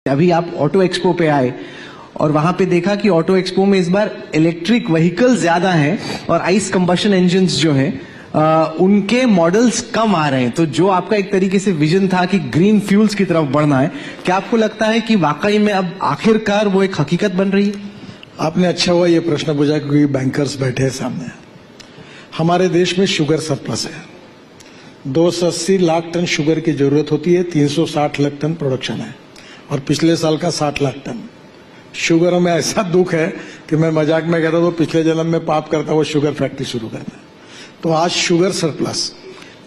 अभी आप auto expo पे आए और वहां पे देखा कि ऑटो एक्सपो में इस बार इलेक्ट्रिक व्हीकल ज्यादा हैं और आइस कंबशन इंजन्स जो हैं उनके मॉडल्स कम आ रहे हैं। तो जो आपका एक तरीके से विजन था कि ग्रीन फ्यूल्स की तरफ बढ़ना है, क्या आपको लगता है कि वाकई में अब आखिरकार वो एक हकीकत बन रही है? आपने अच्छा हुआ ये प्रश्न पूछा क्योंकि बैंकर्स बैठे हैं सामने। हमारे देश में शुगर सरप्लस है। 280 लाख टन शुगर की जरूरत होती है, 360 लाख टन प्रोडक्शन है और पिछले साल का 60 लाख टन। शुगर में ऐसा दुख है कि मैं मजाक में कहता तो पिछले जन्म में पाप करता वो शुगर फैक्ट्री शुरू करता। तो आज sugar surplus,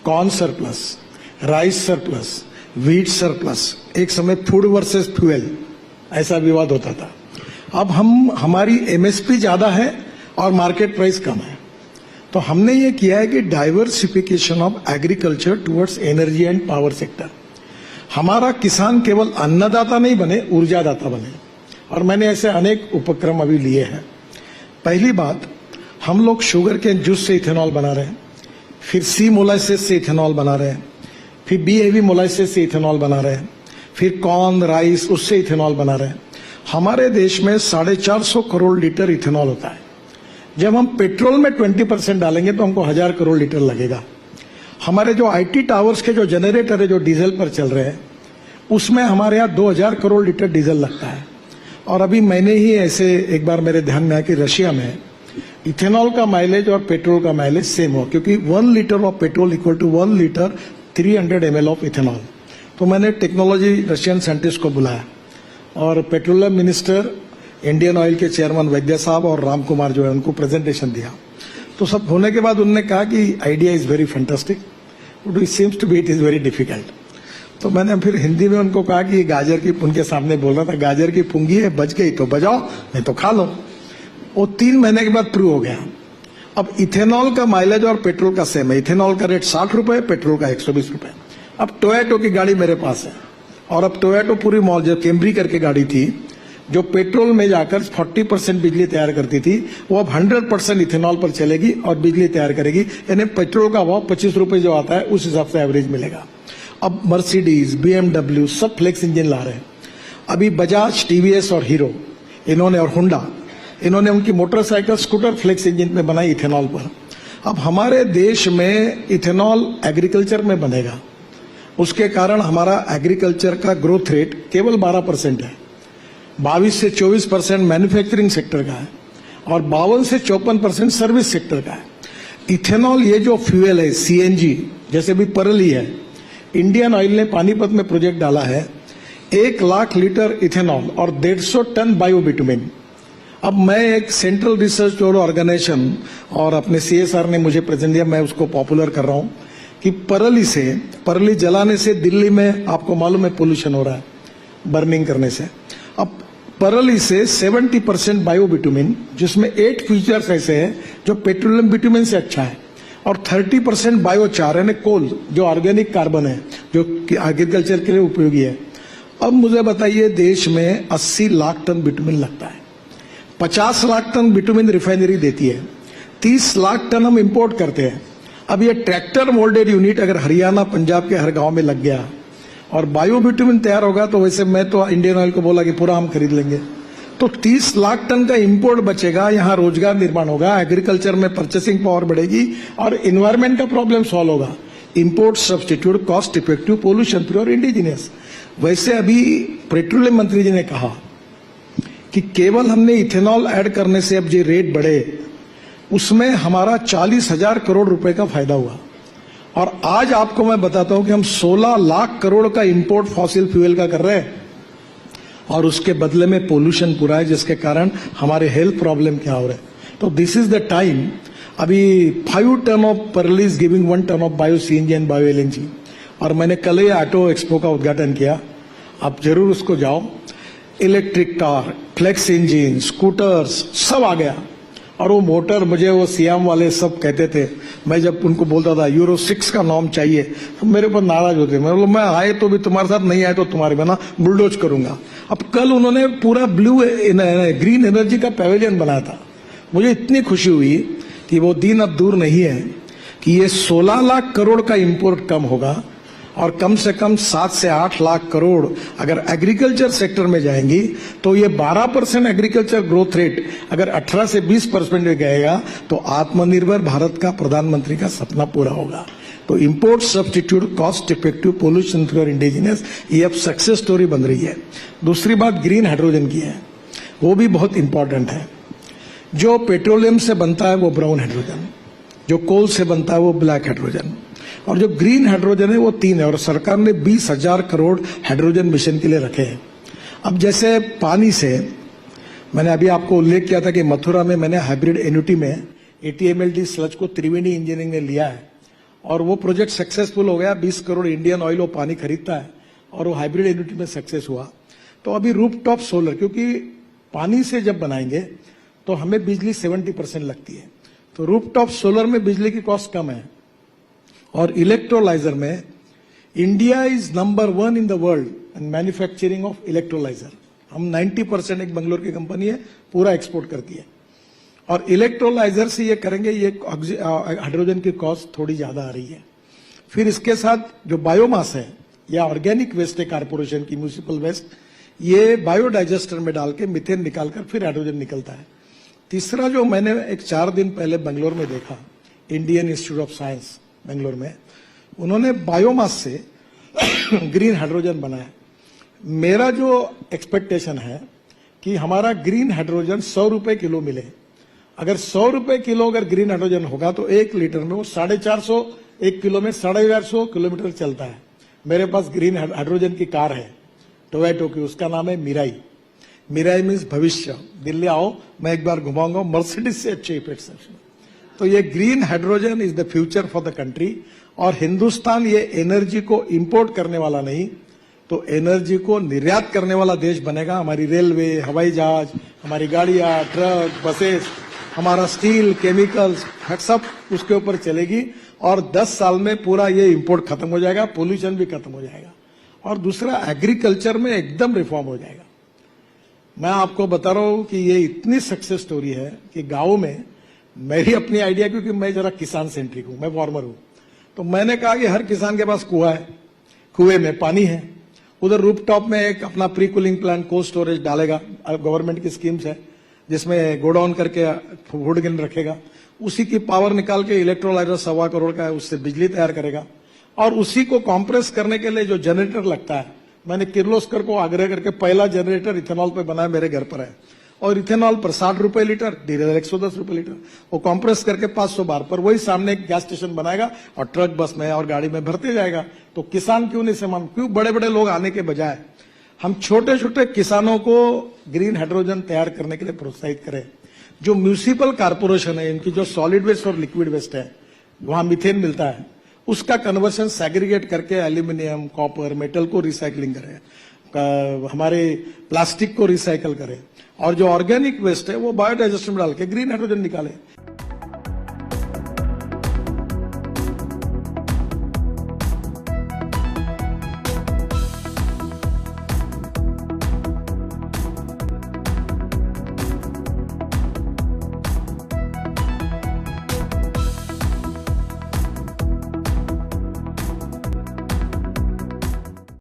corn surplus, rice surplus, wheat surplus, एक समय फूड वर्सेस फ्यूल ऐसा विवाद होता था। अब हमारी एमएसपी ज्यादा है और मार्केट प्राइस कम है। तो हमने ये किया है कि diversification of agriculture towards energy and power sector. हमारा किसान केवल अन्नदाता नहीं बने, ऊर्जादाता बने। और मैंने ऐसे अनेक उपक्रम अभी लिए हैं। पहली बात, हम लोग शुगर के जूस से इथेनॉल बना रहे हैं, फिर सी मोलाइसिस से इथेनॉल बना रहे हैं, फिर बी हेवी मोलाइसिस से इथेनॉल बना रहे हैं, फिर कॉर्न राइस उससे इथेनॉल बना रहे हैं। हमारे देश में 450 करोड़ लीटर इथेनॉल होता है। जब हम पेट्रोल में 20% डालेंगे तो हमको 1000 करोड़ लीटर लगेगा। हमारे जो आईटी टावर्स के जो जनरेटर है जो डीजल पर चल रहे हैं उसमें हमारे यहाँ 2000 करोड़ लीटर डीजल लगता है। और अभी मैंने ही ऐसे एक बार मेरे ध्यान में आया कि रशिया में इथेनॉल का माइलेज और पेट्रोल का माइलेज सेम हो, क्योंकि 1 litre of petrol equal to 1 litre 300 ml of ethanol. तो मैंने टेक्नोलॉजी रशियन साइंटिस्ट को बुलाया और पेट्रोलियम मिनिस्टर, इंडियन ऑयल के चेयरमैन वैद्य साहब और राम कुमार जो है उनको प्रेजेंटेशन दिया। तो सब होने के बाद उन्होंने कहा कि idea is very fantastic, but it seems to be it is very difficult. तो मैंने फिर हिंदी में उनको कहा कि गाजर की, उनके सामने बोल रहा था, गाजर की पुंगी है, बच गई तो बजाओ, नहीं तो खा लो। वो 3 महीने के बाद प्रूव हो गया। अब इथेनॉल का माइलेज और पेट्रोल का सेम है। इथेनॉल का रेट 60 रुपए, पेट्रोल का 120 रुपए। अब टोयोटो की गाड़ी मेरे पास है और अब टोयोटो पूरी मॉल, जो कैम्ब्री करके गाड़ी थी जो पेट्रोल में जाकर 40% बिजली तैयार करती थी, वो अब 100% इथेनॉल पर चलेगी और बिजली तैयार करेगी। यानी पेट्रोल का भाव 25 रुपए जो आता है उस हिसाब से एवरेज मिलेगा। अब मर्सिडीज, बीएमडब्ल्यू सब फ्लेक्स इंजन ला रहे हैं। अभी बजाज, टीवीएस और हीरो इन्होंने और होंडा इन्होंने उनकी मोटरसाइकिल, स्कूटर फ्लेक्स इंजन में बनाई इथेनॉल पर। अब हमारे देश में इथेनॉल एग्रीकल्चर में बनेगा, उसके कारण हमारा एग्रीकल्चर का ग्रोथ रेट केवल 12% है। 22 से 24% मैन्युफैक्चरिंग सेक्टर का है और 52 से 54% सर्विस सेक्टर का है। इथेनॉल ये जो फ्यूल है, सीएनजी, जैसे भी परली है, इंडियन ऑयल ने पानीपत में प्रोजेक्ट डाला है 1 लाख लीटर इथेनॉल और 150 टन बायोबिटुमिन। अब मैं एक सेंट्रल रिसर्च ऑर्गेनाइजेशन और अपने सीएसआर ने मुझे प्रेजेंट दिया, मैं उसको पॉपुलर कर रहा हूं कि परली जलाने से दिल्ली में आपको मालूम है पोल्यूशन हो रहा है बर्निंग करने से। अब परली से 70% बायोबिटुमिन, जिसमें 8 फीचर्स ऐसे हैं जो पेट्रोलियम बिटुमिन से अच्छा है, और 30% बायोचार यानी कोल जो ऑर्गेनिक कार्बन है जो एग्रीकल्चर के लिए उपयोगी है। अब मुझे बताइए, देश में 80 लाख टन बिटुमिन लगता है, 50 लाख टन बिटुमिन रिफाइनरी देती है, 30 लाख टन हम इंपोर्ट करते हैं। अब ये ट्रैक्टर मोल्डेड यूनिट अगर हरियाणा, पंजाब के हर गांव में लग गया और बायोबिटुमिन तैयार होगा, तो वैसे मैं तो इंडियन ऑयल को बोला कि पूरा हम खरीद लेंगे। तो 30 लाख टन का इंपोर्ट बचेगा, यहां रोजगार निर्माण होगा, एग्रीकल्चर में परचेसिंग पावर बढ़ेगी और इन्वायरमेंट का प्रॉब्लम सॉल्व होगा। Import substitute, cost effective, pollution free और इंडिजिनियस। वैसे अभी पेट्रोलियम मंत्री जी ने कहा कि केवल हमने इथेनॉल ऐड करने से अब जो रेट बढ़े उसमें हमारा 40,000 करोड़ रुपए का फायदा हुआ। और आज आपको मैं बताता हूं कि हम 16 लाख करोड़ का इंपोर्ट फॉसिल फ्यूल का कर रहे हैं और उसके बदले में पोल्यूशन पूरा है, जिसके कारण हमारे हेल्थ प्रॉब्लम क्या हो रहे हैं। तो दिस इज द टाइम। अभी 5 टन ऑफ परली is giving 1 ton of bio CNG and bio LNG. और मैंने कल ही ऑटो एक्सपो का उद्घाटन किया, आप जरूर उसको जाओ। Electric car, flex engine, scooters सब आ गया। और वो मोटर, मुझे वो सियाम वाले सब कहते थे, मैं जब उनको बोलता था यूरो 6 का नॉर्म चाहिए तो मेरे ऊपर नाराज होते। मैं बोला मैं आए तो भी तुम्हारे साथ, नहीं आए तो तुम्हारे बिना बुलडोज करूंगा। अब कल उन्होंने पूरा ग्रीन एनर्जी का पैवेलियन बनाया था। मुझे इतनी खुशी हुई कि वो दिन अब दूर नहीं है कि ये 16 लाख करोड़ का इंपोर्ट कम होगा और कम से कम 7 से 8 लाख करोड़ अगर एग्रीकल्चर सेक्टर में जाएंगी तो ये 12% एग्रीकल्चर ग्रोथ रेट अगर 18 से 20% में गएगा तो आत्मनिर्भर भारत का प्रधानमंत्री का सपना पूरा होगा। तो import substitute cost effective pollution और इंडिजिनस ये अब सक्सेस स्टोरी बन रही है। दूसरी बात ग्रीन हाइड्रोजन की है, वो भी बहुत इंपॉर्टेंट है। जो पेट्रोलियम से बनता है वो ब्राउन हाइड्रोजन, जो कोल से बनता है वो ब्लैक हाइड्रोजन, और जो ग्रीन हाइड्रोजन है वो 3 है। और सरकार ने 20,000 करोड़ हाइड्रोजन मिशन के लिए रखे हैं। अब जैसे पानी से मैंने अभी आपको उल्लेख किया था कि मथुरा में मैंने हाइब्रिड एन्युटी में ATMLD स्लज को त्रिवेणी इंजीनियरिंग ने लिया है और वो प्रोजेक्ट सक्सेसफुल हो गया। 20 करोड़ इंडियन ऑयल वो पानी खरीदता है और वो हाइब्रिड एन्युटी में सक्सेस हुआ। तो अभी रूफटॉप सोलर, क्योंकि पानी से जब बनाएंगे तो हमें बिजली 70% लगती है, तो रूफटॉप सोलर में बिजली की कॉस्ट कम है। और इलेक्ट्रोलाइजर में India is number 1 in the world in manufacturing of electrolyser. हम 90% एक बंगलोर की कंपनी है, पूरा एक्सपोर्ट करती है। और इलेक्ट्रोलाइजर से ये करेंगे, ये हाइड्रोजन की कॉस्ट थोड़ी ज्यादा आ रही है। फिर इसके साथ जो बायोमास है या ऑर्गेनिक वेस्ट है कारपोरेशन की, म्यूनिसिपल वेस्ट, ये बायोडाइजेस्टर में डाल के मीथेन निकालकर फिर हाइड्रोजन निकलता है। तीसरा जो मैंने एक 4 दिन पहले बेंगलोर में देखा, Indian institute of science Bangalore में, उन्होंने बायोमास से ग्रीन हाइड्रोजन बनाया। मेरा जो एक्सपेक्टेशन है कि हमारा ग्रीन हाइड्रोजन 100 रुपए किलो मिले। अगर 100 रुपए किलो अगर ग्रीन हाइड्रोजन होगा तो 1 लीटर में वो 450, 1 किलो में 450 किलोमीटर चलता है। मेरे पास ग्रीन हाइड्रोजन की कार है टोयोटा की, उसका नाम है मिराई। मिराई मीन्स भविष्य। दिल्ली आओ, मैं एक बार घुमाऊंगा, मर्सिडीज से अच्छे इफेक्ट्स हैं। तो ये green hydrogen is the future for the country. और हिंदुस्तान ये एनर्जी को इंपोर्ट करने वाला नहीं, तो एनर्जी को निर्यात करने वाला देश बनेगा। हमारी रेलवे, हवाई जहाज, हमारी गाड़ियां, ट्रक, बसेस, हमारा स्टील, केमिकल्स, सब उसके ऊपर चलेगी। और 10 साल में पूरा ये इंपोर्ट खत्म हो जाएगा, पोल्यूशन भी खत्म हो जाएगा। और दूसरा, एग्रीकल्चर में एकदम रिफॉर्म हो जाएगा। मैं आपको बता रहा हूं कि ये इतनी सक्सेस स्टोरी है कि गांव में मेरी अपनी आइडिया, क्योंकि मैं जरा किसान सेंट्रिक हूं, मैं फार्मर हूं, तो मैंने कहा कि हर किसान के पास कुआं है, कुएं में पानी है, उधर रूफटॉप में एक अपना pre cooling plant, cold storage डालेगा। गवर्नमेंट की स्कीम्स है जिसमें गोडाउन करके फूड गिन रखेगा, उसी की पावर निकाल के इलेक्ट्रोलाइजर 1.25 करोड़ का है, उससे बिजली तैयार करेगा। और उसी को कॉम्प्रेस करने के लिए जो जनरेटर लगता है, मैंने किर्लोस्कर को आग्रह करके पहला जनरेटर इथेनॉल पे बनाया, मेरे घर पर है। और इथेनॉल पर 60 रुपए लीटर, डीजल 110 रुपए लीटर, वो कॉम्प्रेस करके 500 बार पर वही सामने एक गैस स्टेशन बनाएगा और ट्रक, बस में और गाड़ी में भरते जाएगा। तो किसान क्यों नहीं सम्मान, क्यों बड़े बड़े लोग आने के बजाय हम छोटे छोटे किसानों को ग्रीन हाइड्रोजन तैयार करने के लिए प्रोत्साहित करें। जो म्यूनिसिपल कारपोरेशन है, इनकी जो सॉलिड वेस्ट और लिक्विड वेस्ट है, वहां मीथेन मिलता है, उसका कन्वर्शन सेग्रीगेट करके एल्यूमिनियम, कॉपर, मेटल को रिसाइकलिंग करें, हमारे प्लास्टिक को रिसाइकल करें, और जो ऑर्गेनिक वेस्ट है वो बायोडाइजेस्टर में डाल के ग्रीन हाइड्रोजन निकाले।